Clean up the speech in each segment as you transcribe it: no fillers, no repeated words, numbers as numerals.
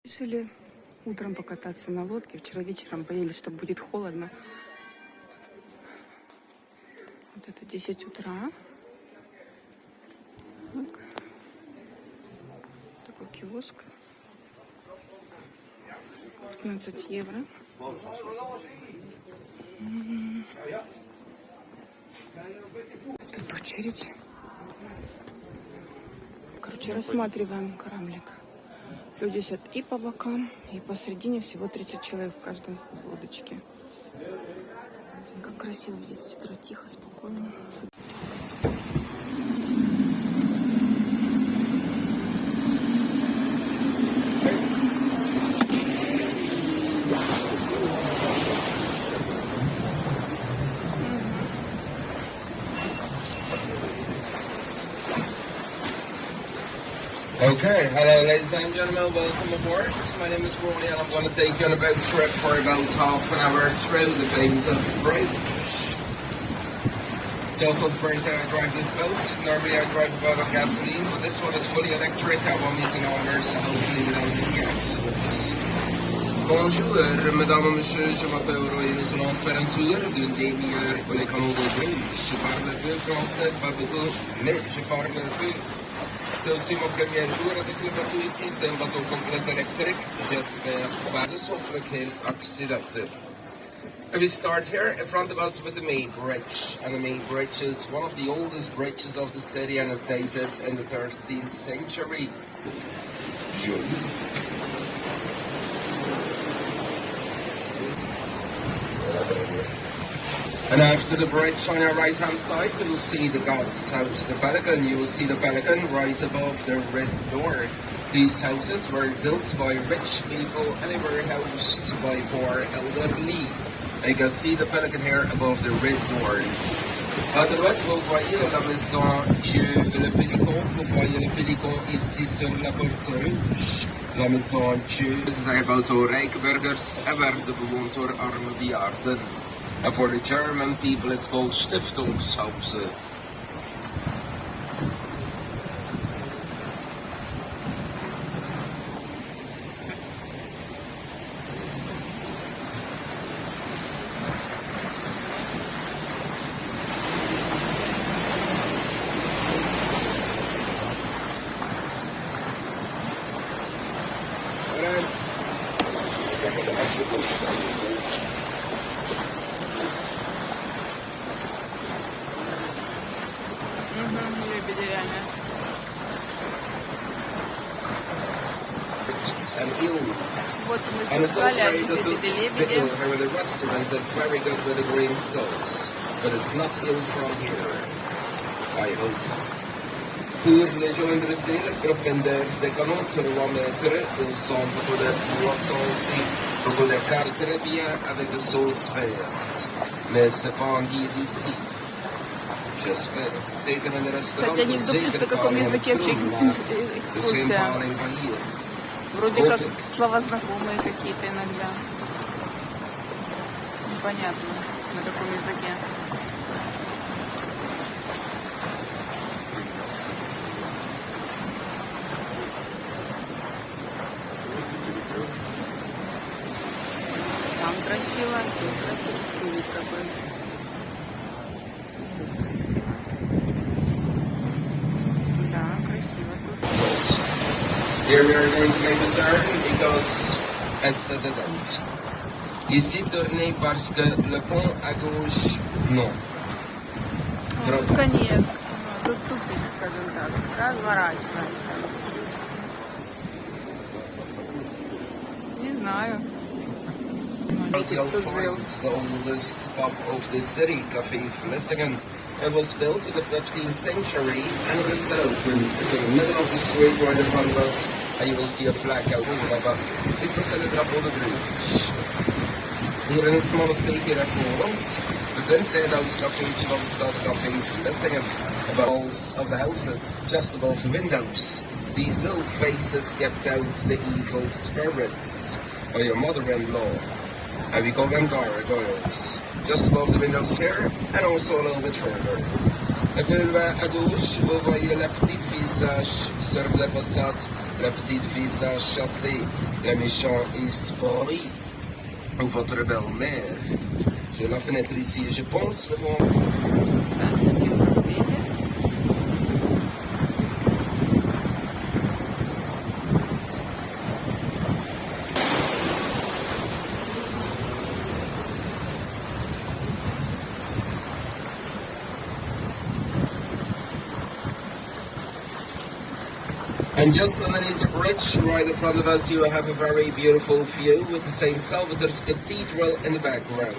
Решили утром покататься на лодке. Вчера вечером боялись, что будет холодно. Вот это 10 утра. Так. Такой киоск. 15 евро. Тут очередь. Короче, рассматриваем кораблик. Люди сидят и по бокам, и посередине, всего 30 человек в каждой лодочке. Как красиво здесь с утра, тихо, спокойно. Okay, hello ladies and gentlemen, welcome aboard. My name is Rory and I'm going to take you on a boat trip for about half an hour through the bays of Bruge. It's also the first time I drive this boat. Normally I drive a boat on gasoline, but this one is fully electric. I won't meet hours, hopefully without any accidents. Bonjour, mesdames et messieurs, je m'appelle Rory, nous allons faire un tour d'une demi-heure pour les canaux de Bruge. Je parle un peu français, pas beaucoup, mais je parle un peu. C'est aussi mon premier jour avec le bateau ici, c'est un bateau complètement électrique. J'espère pas de souffler accidenté. And we start here in front of us with the main bridge. And the main bridge is one of the oldest bridges of the city and is dated in the 13th century. And after the bridge on your right hand side, you will see the God's house, the Pelican. You will see the Pelican right above the red door. These houses were built by rich people and they were housed by poor elderly. You can see the Pelican here above the red door. À droite, vous voyez la maison Dieu, le pélican. Vous voyez le pélican ici sur la porte rouge. La maison Dieu is gebouwd door rijke burgers en werd bewoond door arme bejaarden. And for the German people, it's called Stiftungshause. And eels. And it's also very good with the restaurants, it's very good with the green sauce. But it's not eel from here, I hope. Pour les gens intéressés, le groupe des canons sur le 1 mètre, ils sont beaucoup de poissons ici, beaucoup de cartes très bien avec de sauce verte. Mais c'est pas en guide ici. J'espère. Кстати, они в допуске каком языке вообще экскурсия. Вроде как слова знакомые какие-то иногда. Непонятно, на каком языке. Там красиво, тут красиво. Вид какой. Да, красиво тут. Here we are going to make a turn because it's a dead end. Ici, tourner parce que le pont à gauche, non. Тут конец. Тут тупик, скажем так. Разворачиваемся. Не знаю. The oldest pub of the city, Café Vlissingen. It was built in the 15th century and it is still open. It's in the middle of the street right in front of us and you will see a flag out over. This is in the drapeau de Bruge. Hier in het smalle steegje recht voor ons bevindt zich het oudste cafeetje van de stad, Café Vlissingen. The walls of the houses, just above the windows. These little faces kept out the evil spirits of your mother-in-law. And we call them gargoyles. Just above the windows here, and also a little bit further. À gauche, vous voyez la petite visage sur la façade la petite fille a chassé le méchant esprit ou votre belle-mère. J'ai la fenêtre ici, je pense, mais bon. And just underneath the bridge, right in front of us, you have a very beautiful view with the St. Salvator's Cathedral in the background.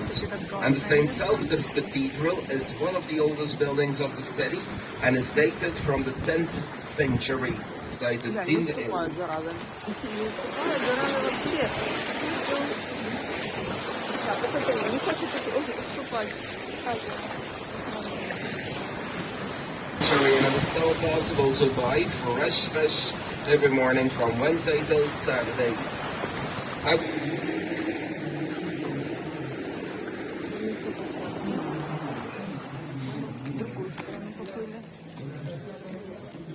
And the St. Salvator's Cathedral is one of the oldest buildings of the city and is dated from the 10th century. Dated 10th eeuw. And it's still possible to buy fresh fish every morning from Wednesday till Saturday.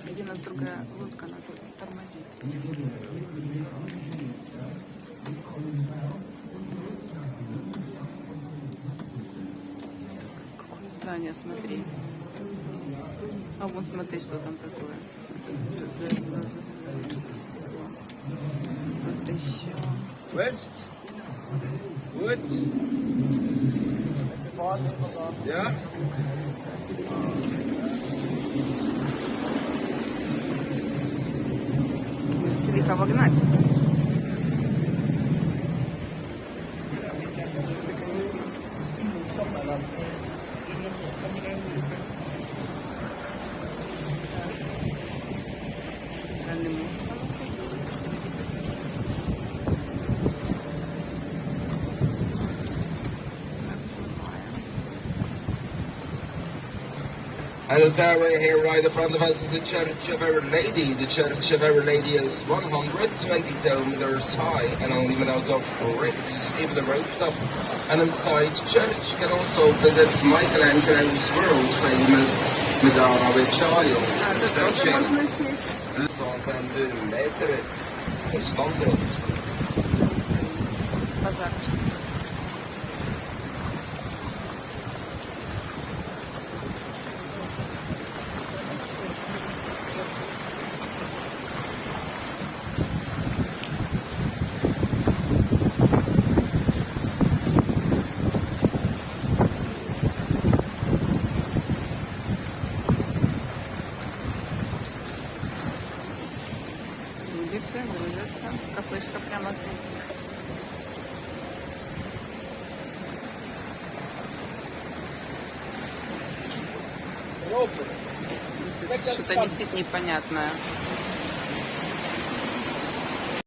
Один от другая лодка, она тормозит. Какое здание, смотри. А вон смотри, что там такое. Вот еще. West? Wood? Ja? Решили их обогнать. And the tower here right in front of us is the Church of Our Lady. The Church of Our Lady is 122 meters high and only made out of bricks, even the rooftop. And inside the church you can also visit Michelangelo's world famous Madonna with Child statue. 122 meter standbeeld. Базарчик. Грузится. Кафешка прямо тут. Что-то висит непонятное.